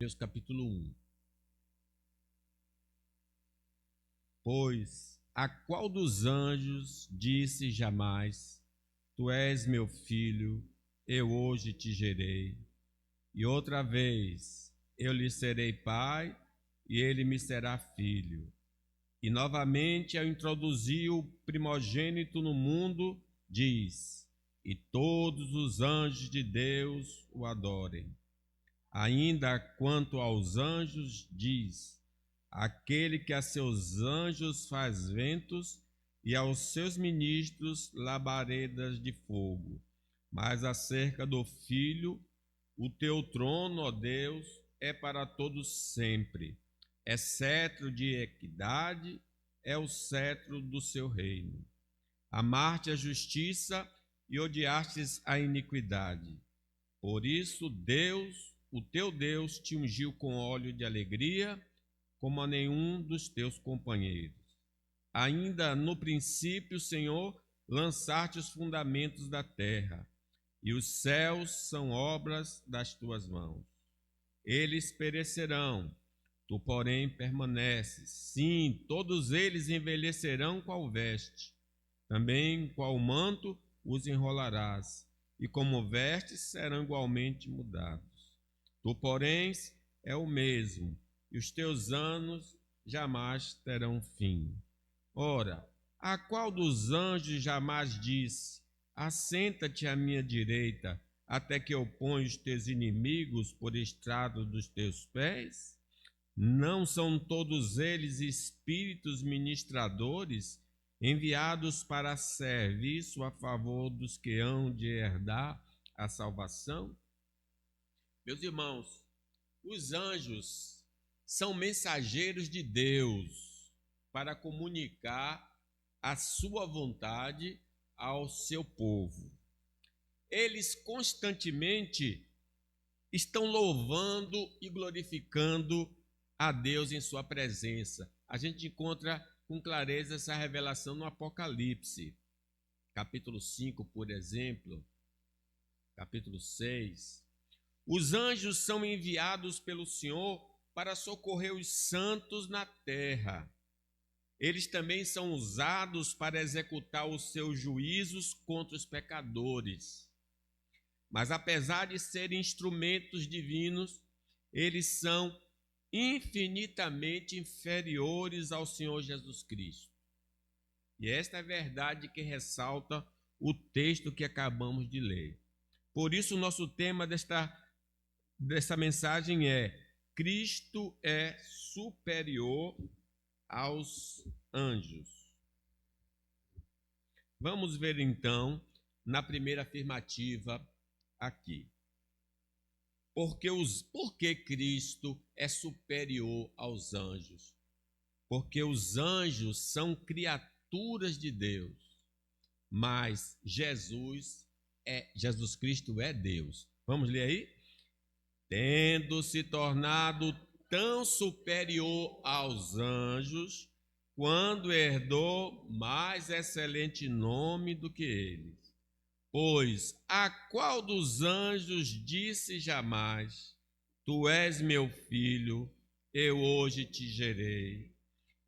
Provérbios capítulo 1. Pois a qual dos anjos disse jamais: Tu és meu filho, eu hoje te gerei. E outra vez, eu lhe serei pai, e ele me será filho. E novamente, ao introduzir o primogênito no mundo, diz: E todos os anjos de Deus o adorem. Ainda quanto aos anjos, diz: Aquele que a seus anjos faz ventos e aos seus ministros labaredas de fogo. Mas acerca do Filho, o teu trono, ó Deus, é para todos sempre. É cetro de equidade, é o cetro do seu reino. Amaste a justiça e odiastes a iniquidade. Por isso, Deus, o teu Deus, te ungiu com óleo de alegria, como a nenhum dos teus companheiros. Ainda no princípio, Senhor, lançaste os fundamentos da terra, e os céus são obras das tuas mãos. Eles perecerão, tu, porém, permaneces. Sim, todos eles envelhecerão qual veste. Também qual manto os enrolarás, e como vestes serão igualmente mudados. Tu, porém, é o mesmo, e os teus anos jamais terão fim. Ora, a qual dos anjos jamais disse: Assenta-te à minha direita, até que eu ponha os teus inimigos por estrado dos teus pés? Não são todos eles espíritos ministradores, enviados para serviço a favor dos que hão de herdar a salvação? Meus irmãos, os anjos são mensageiros de Deus para comunicar a sua vontade ao seu povo. Eles constantemente estão louvando e glorificando a Deus em sua presença. A gente encontra com clareza essa revelação no Apocalipse, capítulo 5, por exemplo, capítulo 6. Os anjos são enviados pelo Senhor para socorrer os santos na terra. Eles também são usados para executar os seus juízos contra os pecadores. Mas apesar de serem instrumentos divinos, eles são infinitamente inferiores ao Senhor Jesus Cristo. E esta é a verdade que ressalta o texto que acabamos de ler. Por isso, o nosso tema dessa mensagem é: Cristo é superior aos anjos. Vamos ver então na primeira afirmativa aqui. Por que Cristo é superior aos anjos? Porque os anjos são criaturas de Deus, mas Jesus Cristo é Deus. Vamos ler aí? Tendo se tornado tão superior aos anjos, quando herdou mais excelente nome do que eles. Pois a qual dos anjos disse jamais: Tu és meu filho, eu hoje te gerei.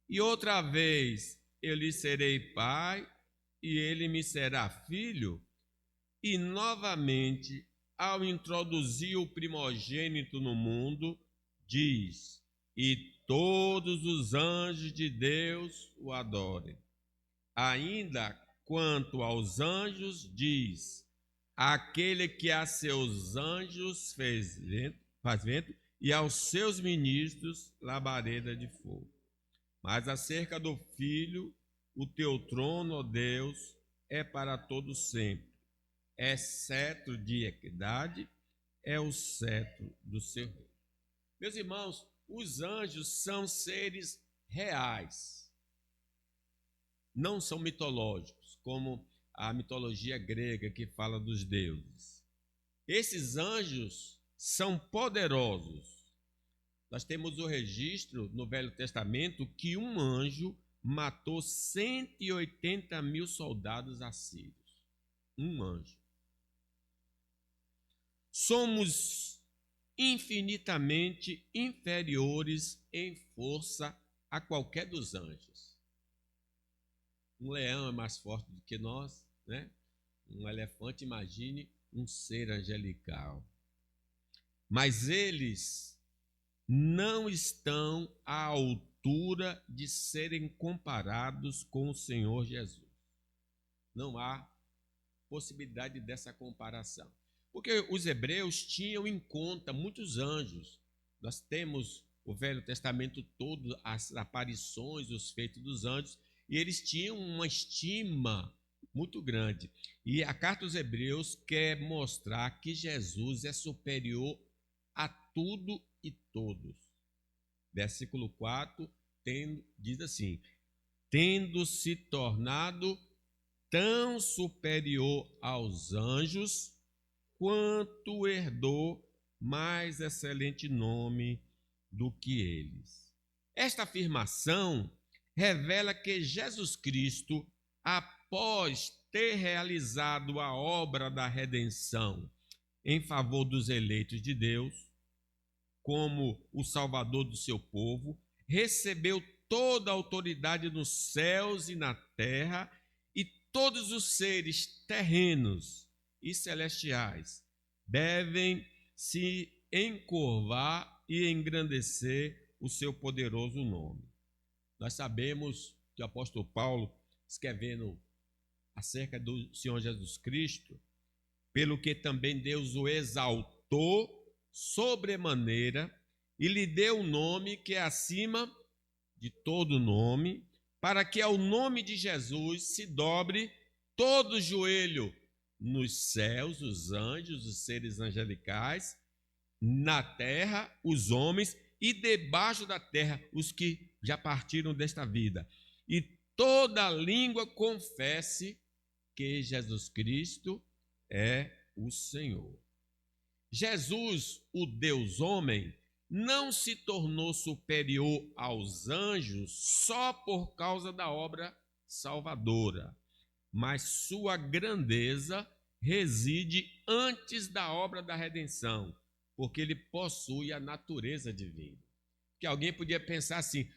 E outra vez, eu lhe serei pai, e ele me será filho? E novamente, ao introduzir o primogênito no mundo, diz: E todos os anjos de Deus o adorem. Ainda quanto aos anjos, diz: Aquele que a seus anjos faz vento, e aos seus ministros labareda de fogo. Mas acerca do Filho, o teu trono, ó Deus, é para todo sempre. É cetro de equidade, é o cetro do seu reino. Meus irmãos, os anjos são seres reais, não são mitológicos, como a mitologia grega que fala dos deuses. Esses anjos são poderosos. Nós temos o registro no Velho Testamento que um anjo matou 180.000 soldados assírios. Um anjo. Somos infinitamente inferiores em força a qualquer dos anjos. Um leão é mais forte do que nós, né? Um elefante, imagine um ser angelical. Mas eles não estão à altura de serem comparados com o Senhor Jesus. Não há possibilidade dessa comparação. Porque os hebreus tinham em conta muitos anjos. Nós temos o Velho Testamento todo, as aparições, os feitos dos anjos, e eles tinham uma estima muito grande. E a carta aos Hebreus quer mostrar que Jesus é superior a tudo e todos. Versículo 4 diz assim: tendo se tornado tão superior aos anjos, quanto herdou mais excelente nome do que eles. Esta afirmação revela que Jesus Cristo, após ter realizado a obra da redenção em favor dos eleitos de Deus, como o Salvador do seu povo, recebeu toda a autoridade nos céus e na terra, e todos os seres terrenos e celestiais devem se encurvar e engrandecer o seu poderoso nome. Nós sabemos que o apóstolo Paulo, escrevendo acerca do Senhor Jesus Cristo, pelo que também Deus o exaltou sobremaneira e lhe deu um nome que é acima de todo nome, para que ao nome de Jesus se dobre todo joelho nos céus, os anjos, os seres angelicais, na terra, os homens, e debaixo da terra, os que já partiram desta vida. E toda língua confesse que Jesus Cristo é o Senhor. Jesus, o Deus homem, não se tornou superior aos anjos só por causa da obra salvadora, mas sua grandeza reside antes da obra da redenção, porque ele possui a natureza divina. Que alguém podia pensar assim: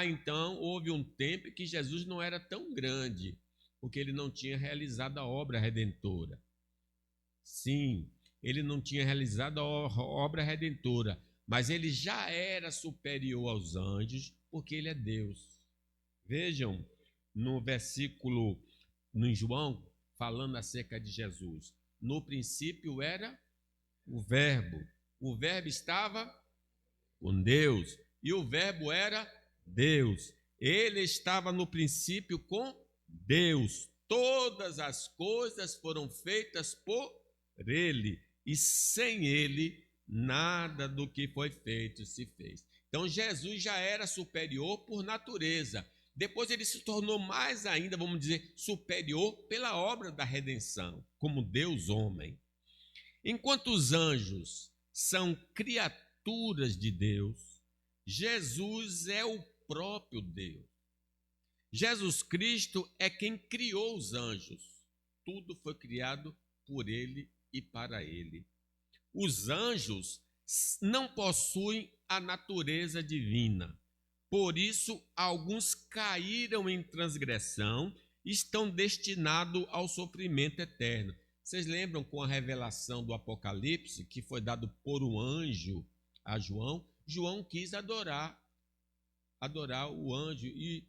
então houve um tempo que Jesus não era tão grande, porque ele não tinha realizado a obra redentora. Sim, ele não tinha realizado a obra redentora, mas ele já era superior aos anjos, porque ele é Deus. Vejam no versículo, no João, falando acerca de Jesus. No princípio era o Verbo estava com Deus, e o Verbo era Deus. Ele estava no princípio com Deus. Todas as coisas foram feitas por ele, e sem ele nada do que foi feito se fez. Então Jesus já era superior por natureza. Depois ele se tornou mais ainda, vamos dizer, superior pela obra da redenção, como Deus homem. Enquanto os anjos são criaturas de Deus, Jesus é o próprio Deus. Jesus Cristo é quem criou os anjos. Tudo foi criado por ele e para ele. Os anjos não possuem a natureza divina. Por isso, alguns caíram em transgressão e estão destinados ao sofrimento eterno. Vocês lembram com a revelação do Apocalipse, que foi dado por um anjo a João? João quis adorar o anjo. E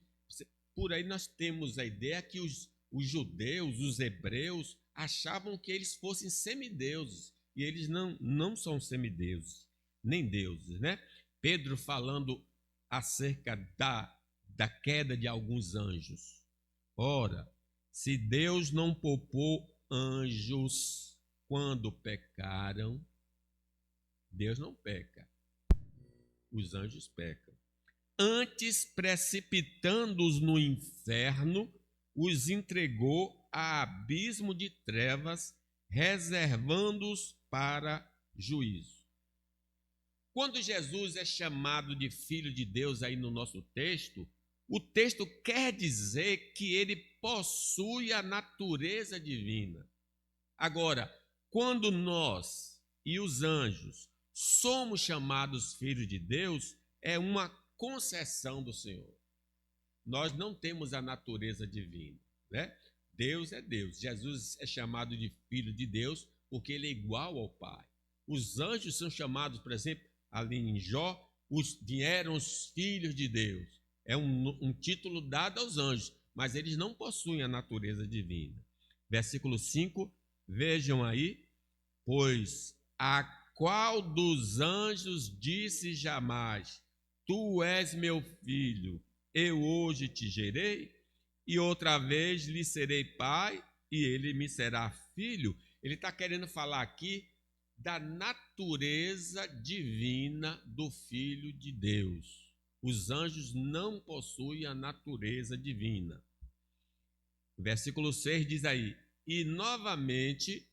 por aí nós temos a ideia que os judeus, os hebreus, achavam que eles fossem semideuses. E eles não são semideuses, nem deuses, né? Pedro falando acerca da queda de alguns anjos. Ora, se Deus não poupou anjos quando pecaram, Deus não peca, os anjos pecam. Antes, precipitando-os no inferno, os entregou a abismo de trevas, reservando-os para juízo. Quando Jesus é chamado de Filho de Deus aí no nosso texto, o texto quer dizer que ele possui a natureza divina. Agora, quando nós e os anjos somos chamados filhos de Deus é uma concessão do Senhor. Nós não temos a natureza divina, né? Deus é Deus. Jesus é chamado de filho de Deus porque ele é igual ao Pai. Os anjos são chamados, por exemplo, ali em Jó, vieram os filhos de Deus. É um título dado aos anjos, mas eles não possuem a natureza divina. Versículo 5, vejam aí, pois a qual dos anjos disse jamais, tu és meu filho, eu hoje te gerei, e outra vez lhe serei pai, e ele me será filho. Ele está querendo falar aqui da natureza divina do Filho de Deus. Os anjos não possuem a natureza divina. Versículo 6 diz aí, e novamente,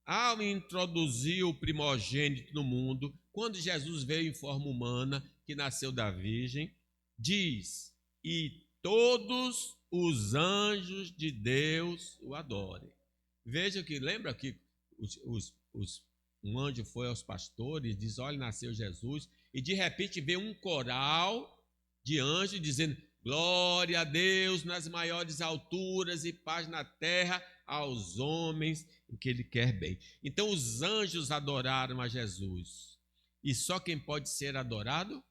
ao introduzir o primogênito no mundo, quando Jesus veio em forma humana, que nasceu da Virgem, diz, e todos os anjos de Deus o adorem. Veja que, lembra que um anjo foi aos pastores, diz, olha, nasceu Jesus, e de repente veio um coral de anjos dizendo, glória a Deus nas maiores alturas e paz na terra aos homens em que ele quer bem. Então os anjos adoraram a Jesus. E só quem pode ser adorado?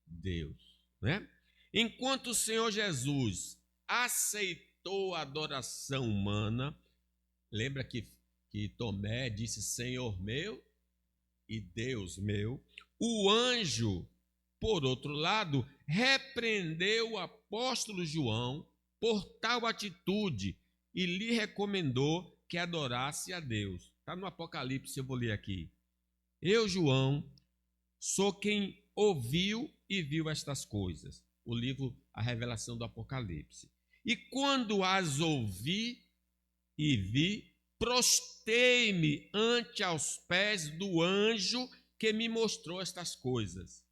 Deus, né? Enquanto o Senhor Jesus aceitou a adoração humana, lembra que Tomé disse, Senhor meu e Deus meu, o anjo, por outro lado, repreendeu o apóstolo João por tal atitude e lhe recomendou que adorasse a Deus. Está no Apocalipse, eu vou ler aqui. Eu, João, sou quem ouviu e viu estas coisas. O livro A Revelação do Apocalipse. E quando as ouvi e vi, prostei-me ante aos pés do anjo que me mostrou estas coisas,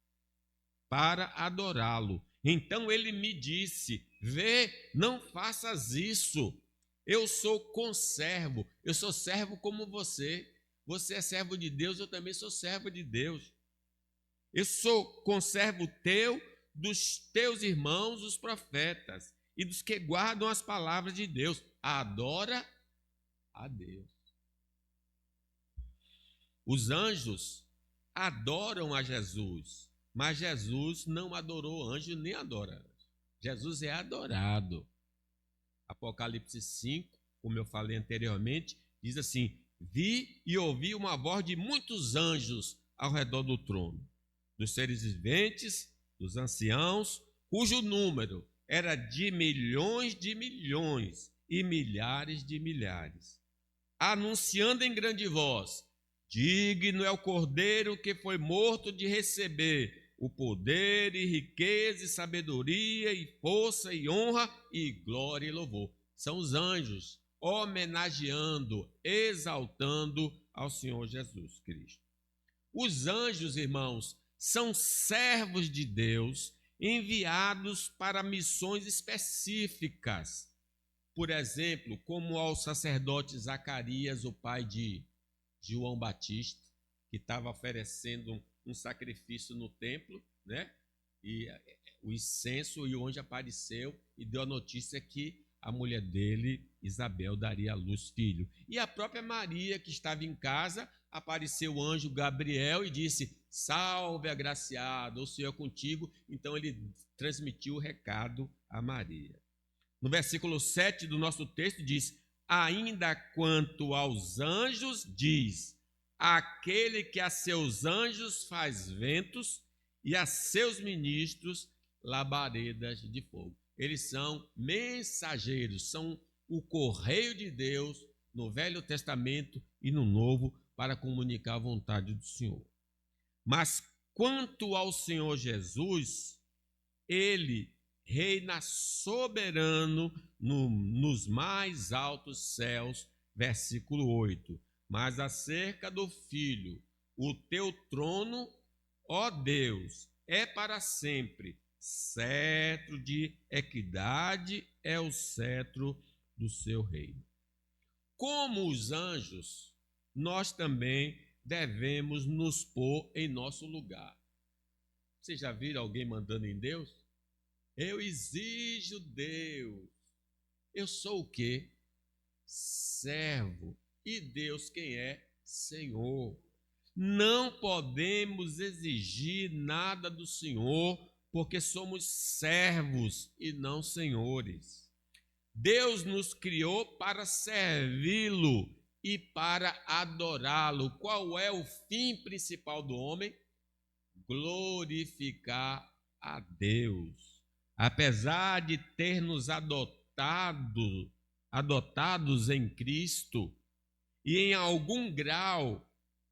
para adorá-lo. Então ele me disse, vê, não faças isso. Eu sou conservo, eu sou servo como você. Você é servo de Deus, eu também sou servo de Deus. Eu sou conservo teu, dos teus irmãos, os profetas, e dos que guardam as palavras de Deus. Adora a Deus. Os anjos adoram a Jesus, mas Jesus não adorou anjo nem adora anjo. Jesus é adorado. Apocalipse 5, como eu falei anteriormente, diz assim, vi e ouvi uma voz de muitos anjos ao redor do trono, dos seres viventes, dos anciãos, cujo número era de milhões e milhares de milhares, anunciando em grande voz, digno é o Cordeiro que foi morto de receber o poder e riqueza e sabedoria e força e honra e glória e louvor. São os anjos homenageando, exaltando ao Senhor Jesus Cristo. Os anjos, irmãos, são servos de Deus enviados para missões específicas. Por exemplo, como ao sacerdote Zacarias, o pai de João Batista, que estava oferecendo um sacrifício no templo, né? E o incenso, e o anjo apareceu e deu a notícia que a mulher dele, Isabel, daria à luz filho. E a própria Maria, que estava em casa, apareceu o anjo Gabriel e disse, salve agraciado, o Senhor é contigo. Então ele transmitiu o recado a Maria. No versículo 7 do nosso texto diz, ainda quanto aos anjos, diz, aquele que a seus anjos faz ventos e a seus ministros labaredas de fogo. Eles são mensageiros, são o correio de Deus no Velho Testamento e no Novo para comunicar a vontade do Senhor. Mas quanto ao Senhor Jesus, ele reina soberano nos mais altos céus, versículo 8. Mas acerca do Filho, o teu trono, ó Deus, é para sempre. Cetro de equidade é o cetro do seu reino. Como os anjos, nós também devemos nos pôr em nosso lugar. Vocês já viram alguém mandando em Deus? Eu exijo Deus. Eu sou o quê? Servo. E Deus quem é? Senhor. Não podemos exigir nada do Senhor, porque somos servos e não senhores. Deus nos criou para servi-lo e para adorá-lo. Qual é o fim principal do homem? Glorificar a Deus. Apesar de ter nos adotados em Cristo e em algum grau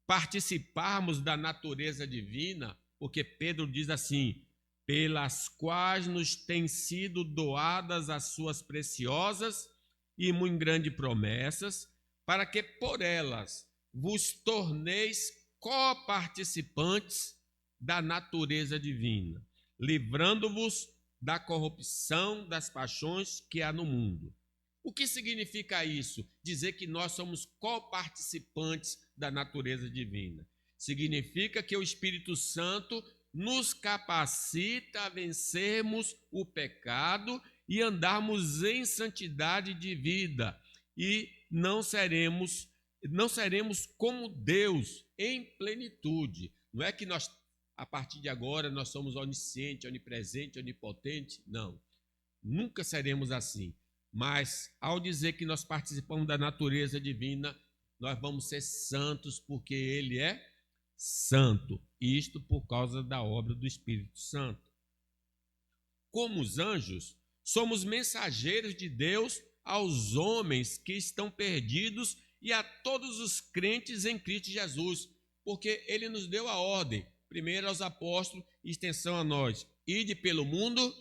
participarmos da natureza divina, porque Pedro diz assim, pelas quais nos têm sido doadas as suas preciosas e muito grandes promessas, para que por elas vos torneis coparticipantes da natureza divina, livrando-vos da corrupção das paixões que há no mundo. O que significa isso? Dizer que nós somos coparticipantes da natureza divina. Significa que o Espírito Santo nos capacita a vencermos o pecado e andarmos em santidade de vida. E não seremos como Deus em plenitude. Não é que nós, a partir de agora, nós somos onisciente, onipresente, onipotente. Não, nunca seremos assim. Mas, ao dizer que nós participamos da natureza divina, nós vamos ser santos porque Ele é santo. Isto por causa da obra do Espírito Santo. Como os anjos, somos mensageiros de Deus aos homens que estão perdidos e a todos os crentes em Cristo Jesus, porque Ele nos deu a ordem, primeiro aos apóstolos, extensão a nós, ide pelo mundo,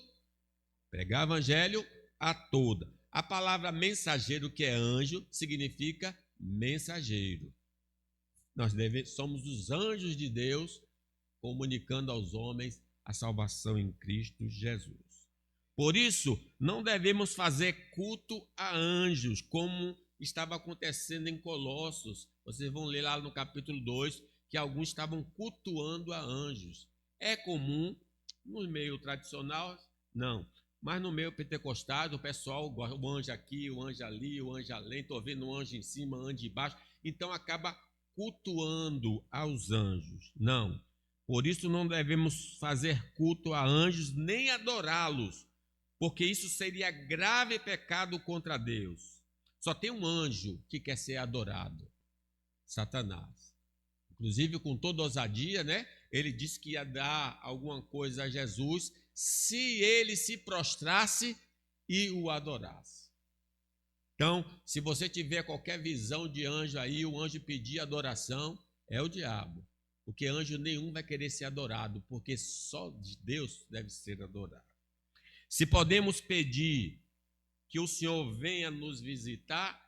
pregar o evangelho a toda. A palavra mensageiro, que é anjo, significa mensageiro. Nós somos os anjos de Deus, comunicando aos homens a salvação em Cristo Jesus. Por isso, não devemos fazer culto a anjos, como estava acontecendo em Colossos. Vocês vão ler lá no capítulo 2, que alguns estavam cultuando a anjos. É comum, no meio tradicional, não. Mas no meio pentecostal, o pessoal gosta, o anjo aqui, o anjo ali, o anjo além, estou vendo um anjo em cima, um anjo embaixo. Então acaba cultuando aos anjos. Não. Por isso não devemos fazer culto a anjos, nem adorá-los, porque isso seria grave pecado contra Deus. Só tem um anjo que quer ser adorado, Satanás. Inclusive, com toda ousadia, né? Ele disse que ia dar alguma coisa a Jesus se ele se prostrasse e o adorasse. Então, se você tiver qualquer visão de anjo aí, o anjo pedir adoração, é o diabo. Porque anjo nenhum vai querer ser adorado, porque só Deus deve ser adorado. Se podemos pedir que o Senhor venha nos visitar,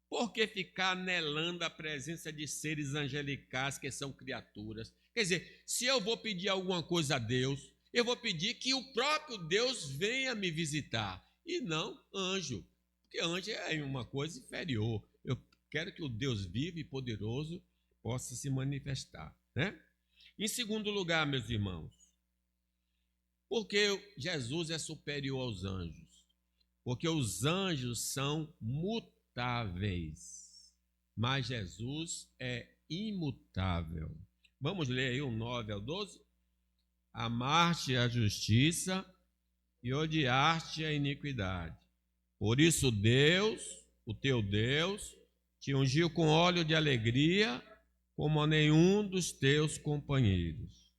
por que ficar anelando a presença de seres angelicais que são criaturas? Quer dizer, se eu vou pedir alguma coisa a Deus, eu vou pedir que o próprio Deus venha me visitar, e não anjo, porque anjo é uma coisa inferior. Eu quero que o Deus vivo e poderoso possa se manifestar, né? Em segundo lugar, meus irmãos, porque Jesus é superior aos anjos? Porque os anjos são mutáveis, mas Jesus é imutável. Vamos ler aí o 9 ao 12? Amar-te a justiça e odiar-te a iniquidade. Por isso Deus, o teu Deus, te ungiu com óleo de alegria, como a nenhum dos teus companheiros.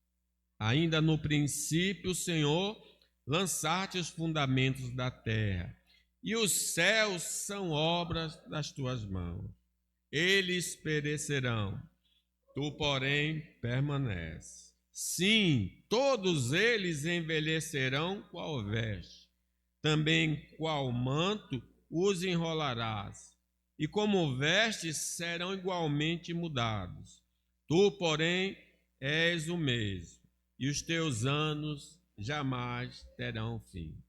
Ainda no princípio, Senhor, lançaste os fundamentos da terra, e os céus são obras das tuas mãos. Eles perecerão, tu, porém, permaneces. Sim, todos eles envelhecerão qual veste, também qual manto os enrolarás, e como vestes serão igualmente mudados. Tu, porém, és o mesmo, e os teus anos jamais terão fim.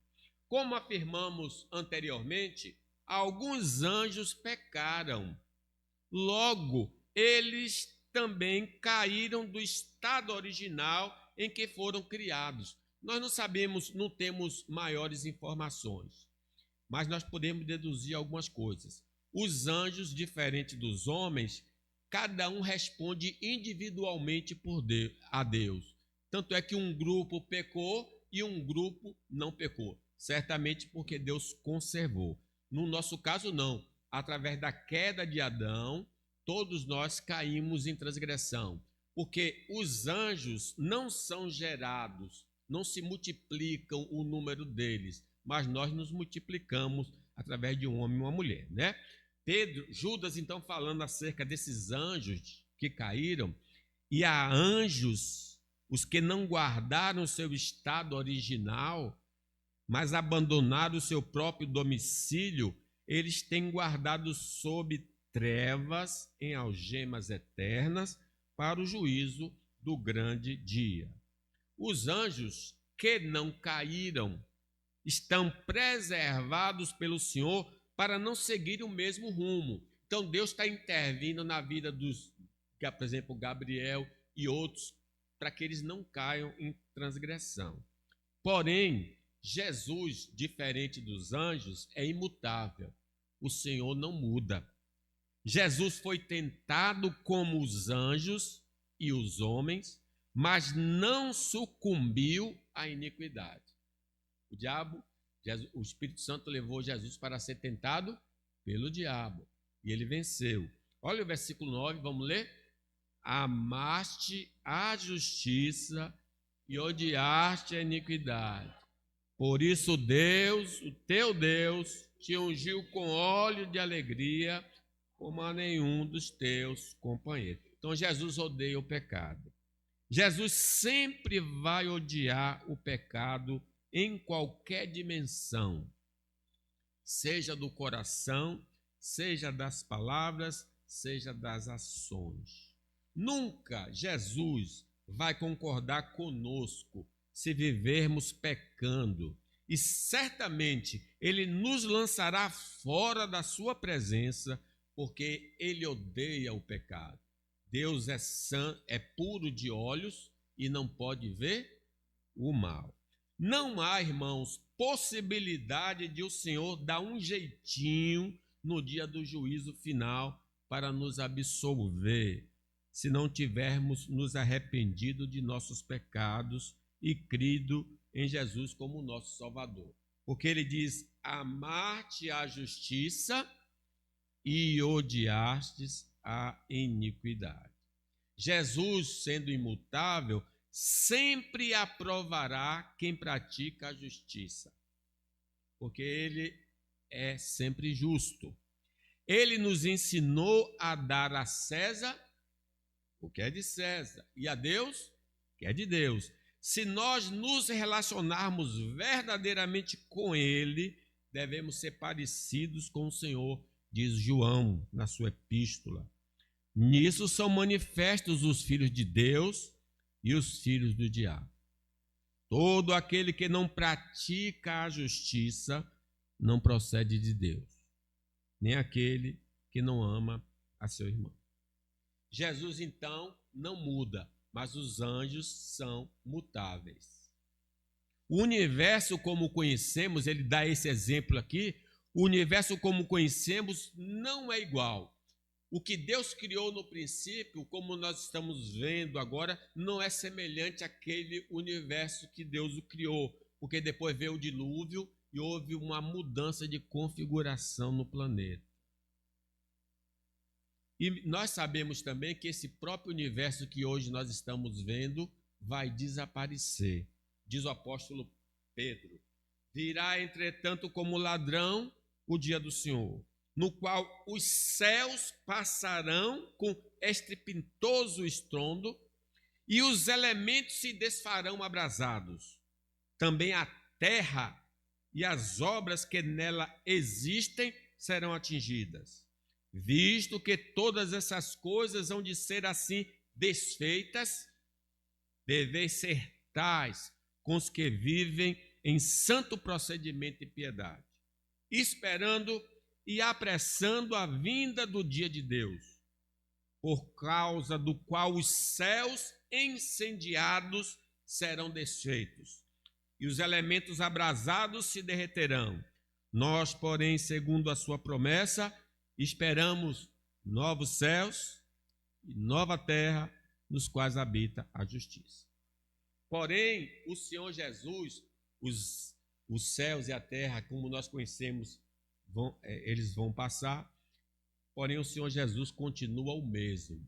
Como afirmamos anteriormente, alguns anjos pecaram. Logo, eles também caíram do estado original em que foram criados. Nós não sabemos, não temos maiores informações, mas nós podemos deduzir algumas coisas. Os anjos, diferente dos homens, cada um responde individualmente a Deus. Tanto é que um grupo pecou e um grupo não pecou. Certamente porque Deus conservou. No nosso caso, não. Através da queda de Adão, todos nós caímos em transgressão. Porque os anjos não são gerados, não se multiplicam o número deles, mas nós nos multiplicamos através de um homem e uma mulher, né? Judas, então, falando acerca desses anjos que caíram, e há anjos, os que não guardaram seu estado original, mas abandonaram o seu próprio domicílio, eles têm guardado sob trevas em algemas eternas para o juízo do grande dia. Os anjos que não caíram estão preservados pelo Senhor para não seguir o mesmo rumo. Então Deus está intervindo na vida dos, por exemplo, Gabriel e outros, para que eles não caiam em transgressão. Porém, Jesus, diferente dos anjos, é imutável. O Senhor não muda. Jesus foi tentado como os anjos e os homens, mas não sucumbiu à iniquidade. O Espírito Santo levou Jesus para ser tentado pelo diabo, e ele venceu. Olha o versículo 9, vamos ler? Amaste a justiça e odiaste a iniquidade. Por isso Deus, o teu Deus, te ungiu com óleo de alegria, como a nenhum dos teus companheiros. Então Jesus odeia o pecado. Jesus sempre vai odiar o pecado em qualquer dimensão, seja do coração, seja das palavras, seja das ações. Nunca Jesus vai concordar conosco se vivermos pecando, e certamente ele nos lançará fora da sua presença, porque ele odeia o pecado. Deus é puro de olhos e não pode ver o mal. Não há, irmãos, possibilidade de o Senhor dar um jeitinho no dia do juízo final para nos absolver, se não tivermos nos arrependido de nossos pecados e crido em Jesus como nosso Salvador. Porque ele diz: amar-te a justiça e odiastes a iniquidade. Jesus, sendo imutável, sempre aprovará quem pratica a justiça, porque ele é sempre justo. Ele nos ensinou a dar a César o que é de César e a Deus o que é de Deus. Se nós nos relacionarmos verdadeiramente com ele, devemos ser parecidos com o Senhor, diz João na sua epístola. Nisso são manifestos os filhos de Deus e os filhos do diabo. Todo aquele que não pratica a justiça não procede de Deus, nem aquele que não ama a seu irmão. Jesus, então, não muda, mas os anjos são mutáveis. O universo como conhecemos, ele dá esse exemplo aqui, o universo como conhecemos não é igual. O que Deus criou no princípio, como nós estamos vendo agora, não é semelhante àquele universo que Deus o criou, porque depois veio o dilúvio e houve uma mudança de configuração no planeta. E nós sabemos também que esse próprio universo que hoje nós estamos vendo vai desaparecer. Diz o apóstolo Pedro: virá, entretanto, como ladrão o dia do Senhor, no qual os céus passarão com estrepitoso estrondo e os elementos se desfarão abrasados. Também a terra e as obras que nela existem serão atingidas. Visto que todas essas coisas hão de ser assim desfeitas, deveis ser tais com os que vivem em santo procedimento e piedade, esperando e apressando a vinda do dia de Deus, por causa do qual os céus incendiados serão desfeitos, e os elementos abrasados se derreterão. Nós, porém, segundo a sua promessa, esperamos novos céus e nova terra, nos quais habita a justiça. Porém, o Senhor Jesus, os céus e a terra, como nós conhecemos, eles vão passar, porém o Senhor Jesus continua o mesmo.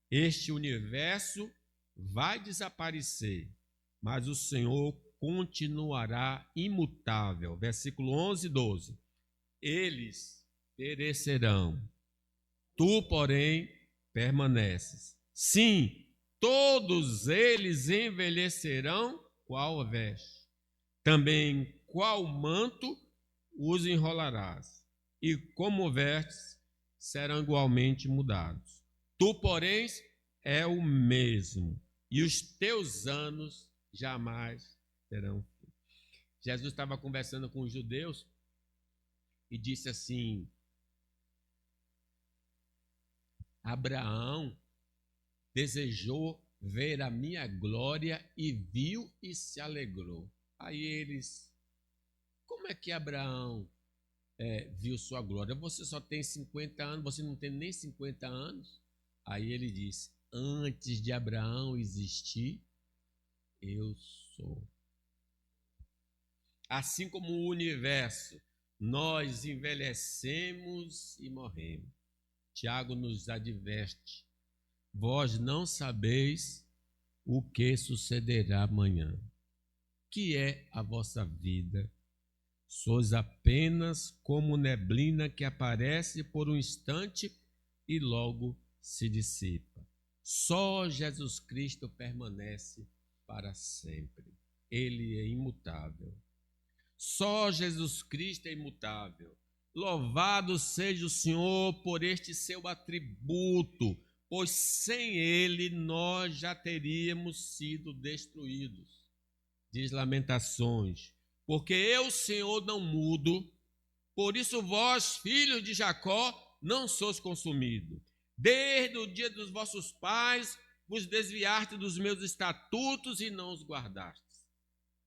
Este universo vai desaparecer, mas o Senhor continuará imutável. Versículo 11 e 12. Eles perecerão, tu, porém, permaneces. Sim, todos eles envelhecerão qual veste. Também qual manto os enrolarás, e como vestes serão igualmente mudados. Tu, porém, é o mesmo, e os teus anos jamais terão fim. Jesus estava conversando com os judeus e disse assim: Abraão desejou ver a minha glória e viu e se alegrou. Aí eles, como é que Abraão viu sua glória? Você só tem 50 anos, você não tem nem 50 anos? Aí ele disse: antes de Abraão existir, eu sou. Assim como o universo, nós envelhecemos e morremos. Tiago nos adverte: vós não sabeis o que sucederá amanhã. Que é a vossa vida? Sois apenas como neblina que aparece por um instante e logo se dissipa. Só Jesus Cristo permanece para sempre. Ele é imutável. Só Jesus Cristo é imutável. Louvado seja o Senhor por este seu atributo, pois sem ele nós já teríamos sido destruídos. Diz Lamentações: porque eu, Senhor, não mudo, por isso vós, filhos de Jacó, não sois consumidos. Desde o dia dos vossos pais vos desviaste dos meus estatutos e não os guardastes.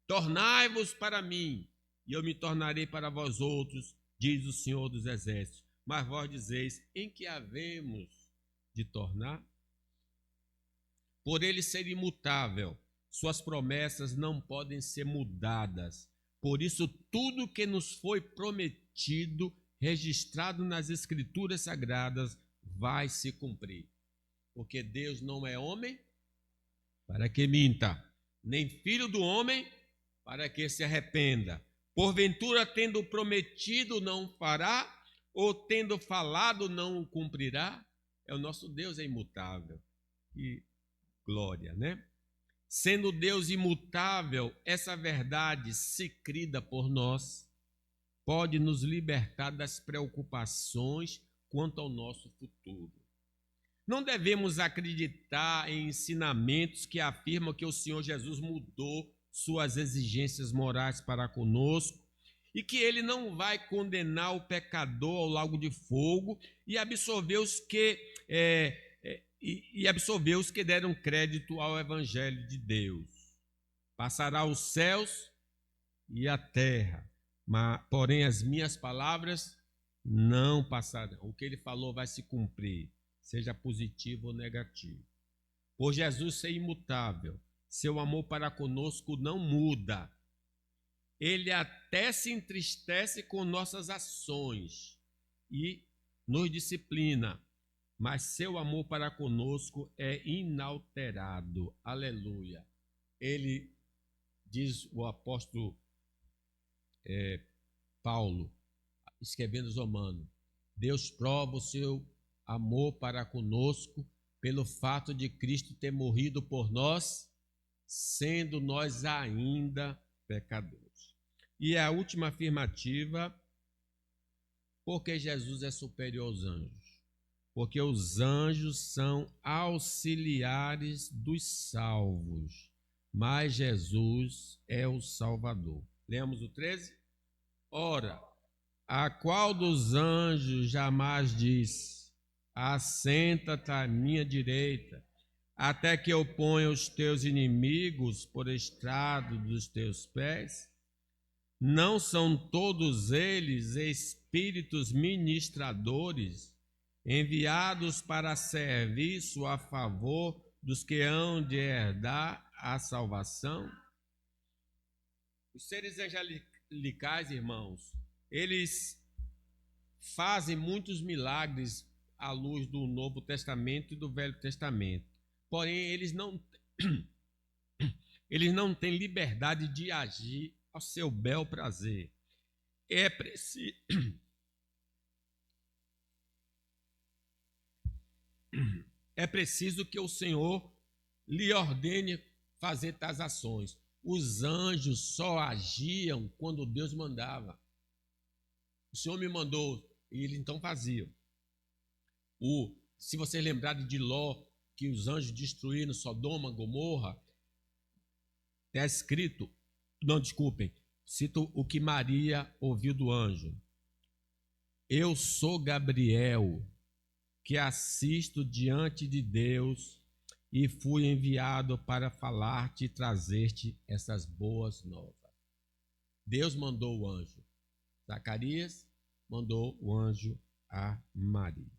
Tornai-vos para mim, e eu me tornarei para vós outros, diz o Senhor dos Exércitos. Mas vós dizeis: em que havemos de tornar? Por ele ser imutável, suas promessas não podem ser mudadas. Por isso, tudo que nos foi prometido, registrado nas Escrituras Sagradas, vai se cumprir. Porque Deus não é homem para que minta, nem filho do homem para que se arrependa. Porventura, tendo prometido, não fará, ou tendo falado, não o cumprirá? O nosso Deus é imutável. E glória, né? Sendo Deus imutável, essa verdade, se crida por nós, pode nos libertar das preocupações quanto ao nosso futuro. Não devemos acreditar em ensinamentos que afirmam que o Senhor Jesus mudou suas exigências morais para conosco e que ele não vai condenar o pecador ao lago de fogo e absolver os que deram crédito ao Evangelho de Deus. Passará os céus e a terra, porém as minhas palavras não passarão. O que ele falou vai se cumprir, seja positivo ou negativo. Por Jesus ser imutável, seu amor para conosco não muda. Ele até se entristece com nossas ações e nos disciplina, mas seu amor para conosco é inalterado. Aleluia. Ele diz, o apóstolo Paulo, escrevendo aos Romanos: Deus prova o seu amor para conosco pelo fato de Cristo ter morrido por nós, sendo nós ainda pecadores. E a última afirmativa: porque Jesus é superior aos anjos. Porque os anjos são auxiliares dos salvos, mas Jesus é o Salvador. Lemos o 13? Ora, a qual dos anjos jamais disse: assenta-te à minha direita, até que eu ponha os teus inimigos por estrado dos teus pés? Não são todos eles espíritos ministradores, enviados para serviço a favor dos que hão de herdar a salvação? Os seres angelicais, irmãos, eles fazem muitos milagres à luz do Novo Testamento e do Velho Testamento. Porém, eles não têm liberdade de agir ao seu bel prazer. É preciso que o Senhor lhe ordene fazer tais ações. Os anjos só agiam quando Deus mandava. O Senhor me mandou, e eles então faziam. Se vocês lembrarem de Ló, que os anjos destruíram Sodoma, Gomorra, está escrito, não, desculpem, cito o que Maria ouviu do anjo. Eu sou Gabriel, que assisto diante de Deus e fui enviado para falar-te e trazer-te essas boas novas. Deus mandou o anjo. Zacarias mandou o anjo a Maria.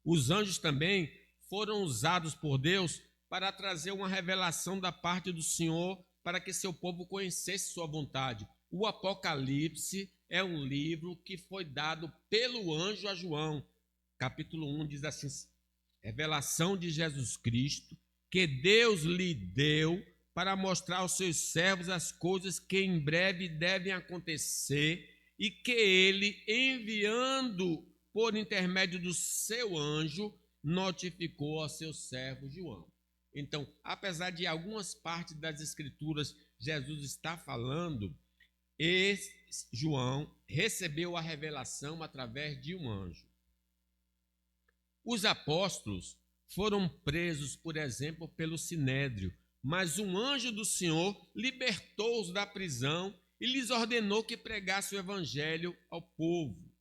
Os anjos também foram usados por Deus para trazer uma revelação da parte do Senhor para que seu povo conhecesse sua vontade. O Apocalipse é um livro que foi dado pelo anjo a João. Capítulo 1 diz assim: revelação de Jesus Cristo, que Deus lhe deu para mostrar aos seus servos as coisas que em breve devem acontecer e que ele, enviando por intermédio do seu anjo, notificou ao seu servo João. Então, apesar de algumas partes das Escrituras Jesus está falando, João recebeu a revelação através de um anjo. Os apóstolos foram presos, por exemplo, pelo Sinédrio, mas um anjo do Senhor libertou-os da prisão e lhes ordenou que pregasse o evangelho ao povo.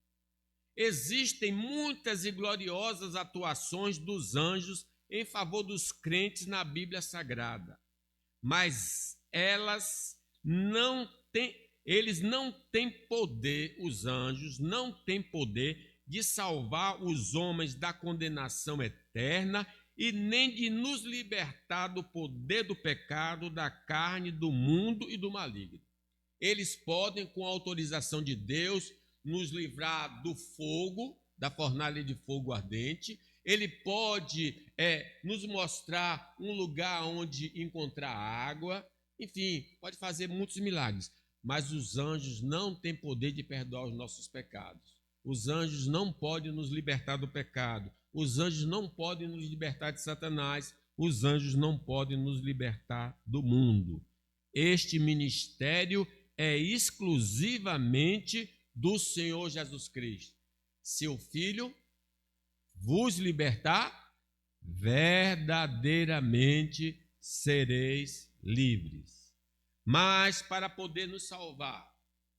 Existem muitas e gloriosas atuações dos anjos em favor dos crentes na Bíblia Sagrada, mas eles não têm poder, os anjos não têm poder de salvar os homens da condenação eterna e nem de nos libertar do poder do pecado, da carne, do mundo e do maligno. Eles podem, com a autorização de Deus, nos livrar do fogo, da fornalha de fogo ardente. Ele pode nos mostrar um lugar onde encontrar água. Enfim, pode fazer muitos milagres. Mas os anjos não têm poder de perdoar os nossos pecados. Os anjos não podem nos libertar do pecado. Os anjos não podem nos libertar de Satanás. Os anjos não podem nos libertar do mundo. Este ministério é exclusivamente do Senhor Jesus Cristo. Se o Filho vos libertar, verdadeiramente sereis livres. Mas para poder nos salvar,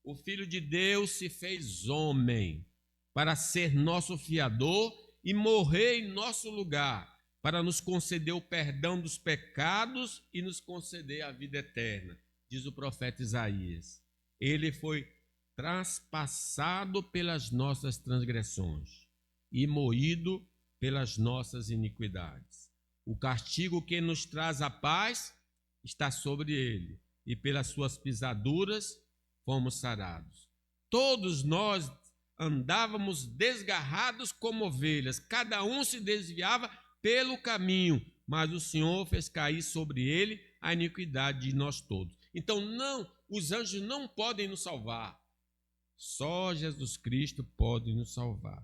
o Filho de Deus se fez homem para ser nosso fiador e morrer em nosso lugar, para nos conceder o perdão dos pecados e nos conceder a vida eterna. Diz o profeta Isaías. Ele foi traspassado pelas nossas transgressões e moído pelas nossas iniquidades. O castigo que nos traz a paz está sobre ele, e pelas suas pisaduras fomos sarados. Todos nós andávamos desgarrados como ovelhas, cada um se desviava pelo caminho, mas o Senhor fez cair sobre ele a iniquidade de nós todos. Então, os anjos não podem nos salvar. Só Jesus Cristo pode nos salvar.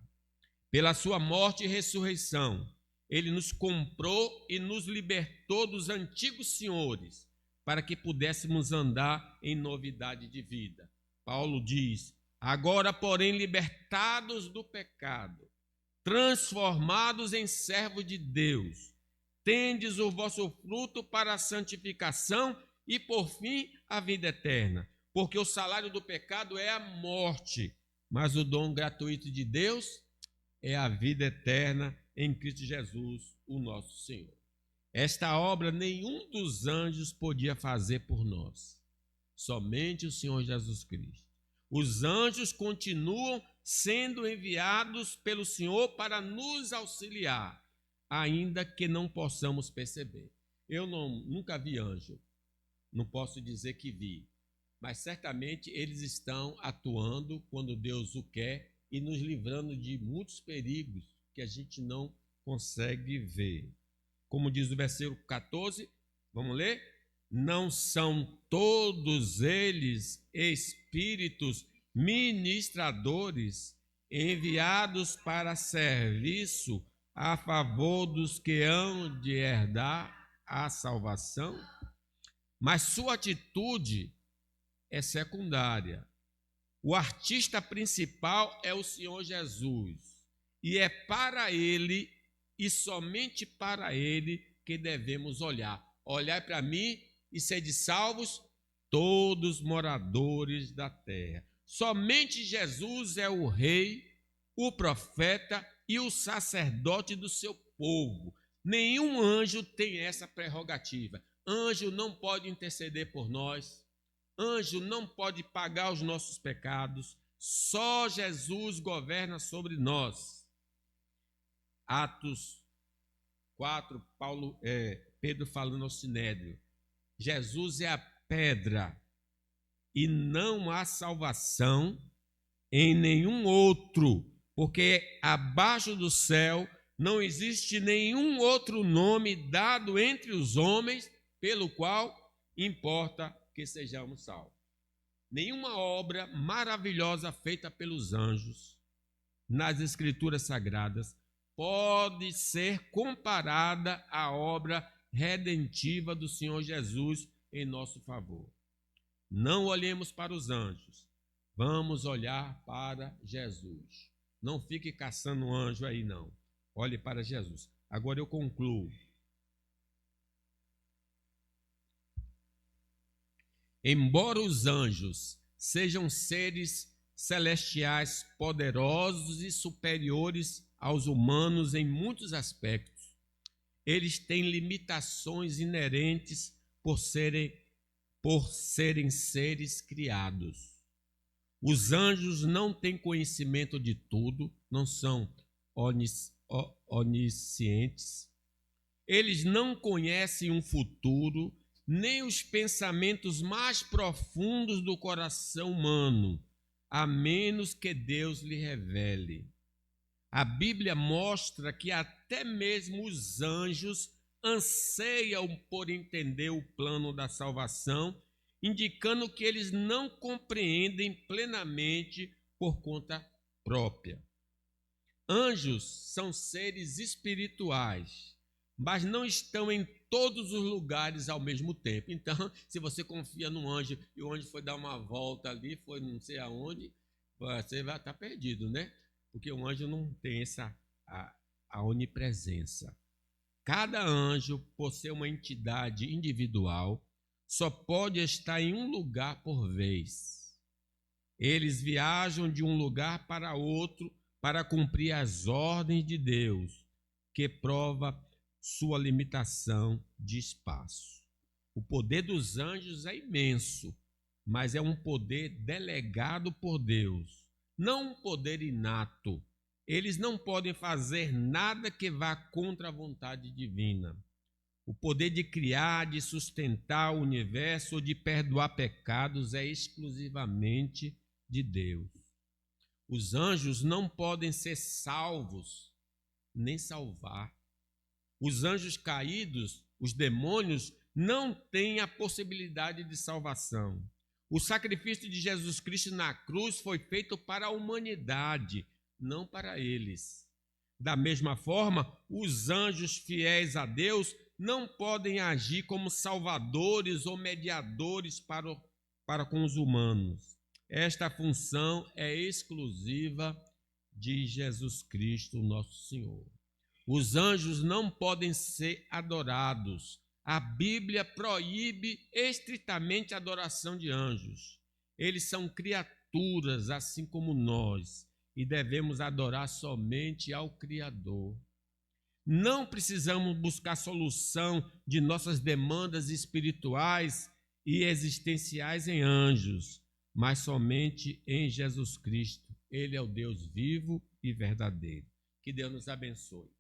Pela sua morte e ressurreição, ele nos comprou e nos libertou dos antigos senhores, para que pudéssemos andar em novidade de vida. Paulo diz: agora, porém, libertados do pecado, transformados em servos de Deus, tendes o vosso fruto para a santificação e, por fim, a vida eterna. Porque o salário do pecado é a morte, mas o dom gratuito de Deus é a vida eterna em Cristo Jesus, o nosso Senhor. Esta obra nenhum dos anjos podia fazer por nós, somente o Senhor Jesus Cristo. Os anjos continuam sendo enviados pelo Senhor para nos auxiliar, ainda que não possamos perceber. Eu nunca vi anjo, não posso dizer que vi, mas certamente eles estão atuando quando Deus o quer e nos livrando de muitos perigos que a gente não consegue ver. Como diz o versículo 14, vamos ler? Não são todos eles espíritos ministradores enviados para serviço a favor dos que hão de herdar a salvação? Mas sua atitude é secundária. O artista principal é o Senhor Jesus, e é para ele e somente para ele que devemos olhar. Olhar para mim e sede salvos todos moradores da terra. Somente Jesus é o rei, o profeta e o sacerdote do seu povo. Nenhum anjo tem essa prerrogativa. Anjo não pode interceder por nós. Anjo não pode pagar os nossos pecados. Só Jesus governa sobre nós. Atos 4, Pedro falando ao Sinédrio. Jesus é a pedra e não há salvação em nenhum outro, porque abaixo do céu não existe nenhum outro nome dado entre os homens pelo qual importa que sejamos salvos. Nenhuma obra maravilhosa feita pelos anjos nas Escrituras Sagradas pode ser comparada à obra redentiva do Senhor Jesus em nosso favor. Não olhemos para os anjos, vamos olhar para Jesus. Não fique caçando um anjo aí, não. Olhe para Jesus. Agora eu concluo. Embora os anjos sejam seres celestiais poderosos e superiores aos humanos em muitos aspectos, eles têm limitações inerentes por serem seres criados. Os anjos não têm conhecimento de tudo, não são oniscientes. Eles não conhecem um futuro, nem os pensamentos mais profundos do coração humano, a menos que Deus lhe revele. A Bíblia mostra que até mesmo os anjos anseiam por entender o plano da salvação, indicando que eles não compreendem plenamente por conta própria. Anjos são seres espirituais, mas não estão em todos os lugares ao mesmo tempo. Então, se você confia num anjo e o anjo foi dar uma volta ali, foi não sei aonde, você vai estar perdido, né? Porque o anjo não tem a onipresença. Cada anjo, por ser uma entidade individual, só pode estar em um lugar por vez. Eles viajam de um lugar para outro para cumprir as ordens de Deus, que prova sua limitação de espaço. O poder dos anjos é imenso, mas é um poder delegado por Deus, não um poder inato. Eles não podem fazer nada que vá contra a vontade divina. O poder de criar, de sustentar o universo ou de perdoar pecados é exclusivamente de Deus. Os anjos não podem ser salvos, nem salvar. Os anjos caídos, os demônios, não têm a possibilidade de salvação. O sacrifício de Jesus Cristo na cruz foi feito para a humanidade, não para eles. Da mesma forma, os anjos fiéis a Deus não podem agir como salvadores ou mediadores para com os humanos. Esta função é exclusiva de Jesus Cristo, nosso Senhor. Os anjos não podem ser adorados. A Bíblia proíbe estritamente a adoração de anjos. Eles são criaturas, assim como nós, e devemos adorar somente ao Criador. Não precisamos buscar solução de nossas demandas espirituais e existenciais em anjos, mas somente em Jesus Cristo. Ele é o Deus vivo e verdadeiro. Que Deus nos abençoe.